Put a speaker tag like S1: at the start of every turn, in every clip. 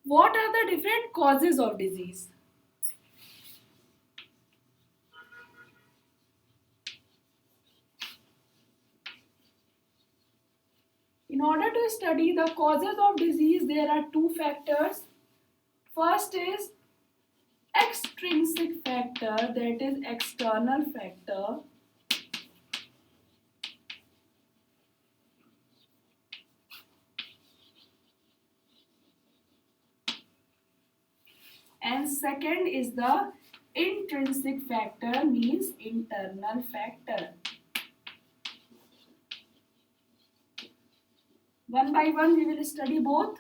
S1: What are the different causes of disease? In order to study the causes of disease, there are two factors. First is extrinsic factor, that is external factor. And second is the intrinsic factor, means internal factor. One by one we will study both.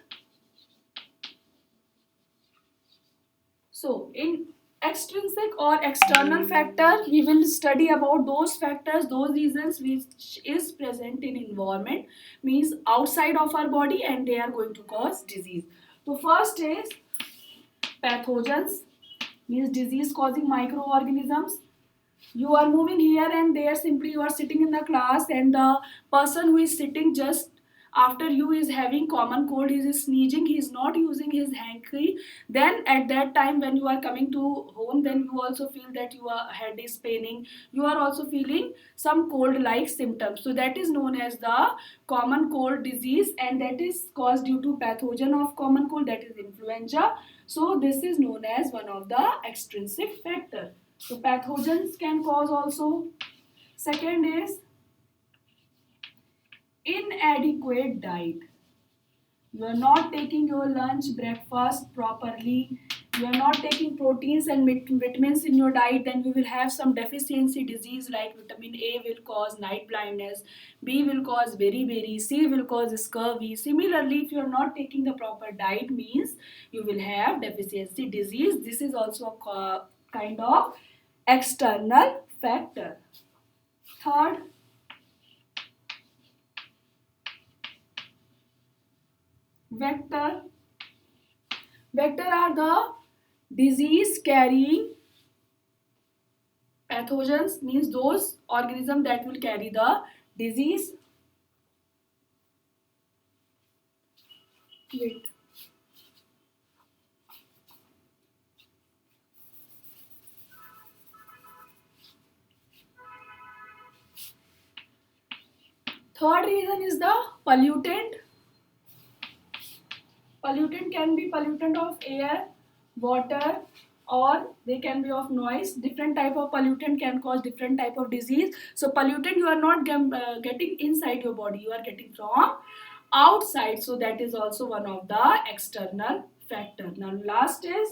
S1: So in extrinsic or external factor, we will study about those factors, those reasons which is present in environment, means outside of our body, and they are going to cause disease. So first is pathogens, means disease causing microorganisms. You are moving here and there, simply you are sitting in the class, and the person who is sitting just after you is having common cold, he is sneezing, he is not using his hanky. Then at that time when you are coming to home, then you also feel that your head is paining, you are also feeling some cold like symptoms. So that is known as the common cold disease, and that is caused due to pathogen of common cold, that is influenza. So this is known as one of the extrinsic factor. So pathogens can cause also. Second is inadequate diet. You are not taking your lunch, breakfast properly. You are not taking proteins and vitamins in your diet, then you will have some deficiency disease like vitamin A will cause night blindness, B will cause beriberi, C will cause scurvy. Similarly, if you are not taking the proper diet, means you will have deficiency disease. This is also a kind of external factor. Third, vector. Vector are the disease carrying pathogens, means those organisms that will carry the disease. Wait. Third reason is the pollutant. Pollutant can be pollutant of air, water, or they can be of noise. Different type of pollutant can cause different type of disease. So pollutant you are not getting inside your body, you are getting from outside. So that is also one of the external factor. Now last is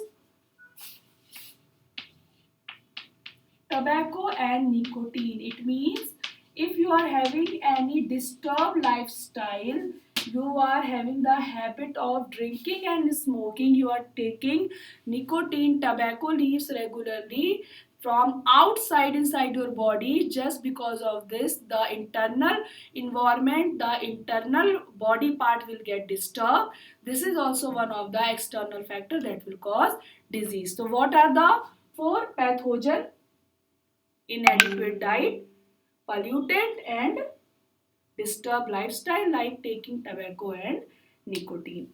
S1: tobacco and nicotine. It means if you are having any disturbed lifestyle, you are having the habit of drinking and smoking, you are taking nicotine, tobacco leaves regularly from outside inside your body, just because of this the internal environment, the internal body part will get disturbed. This is also one of the external factor that will cause disease. So what are the four pathogen? Inadequate diet, pollutant, and disturbed lifestyle like taking tobacco and nicotine.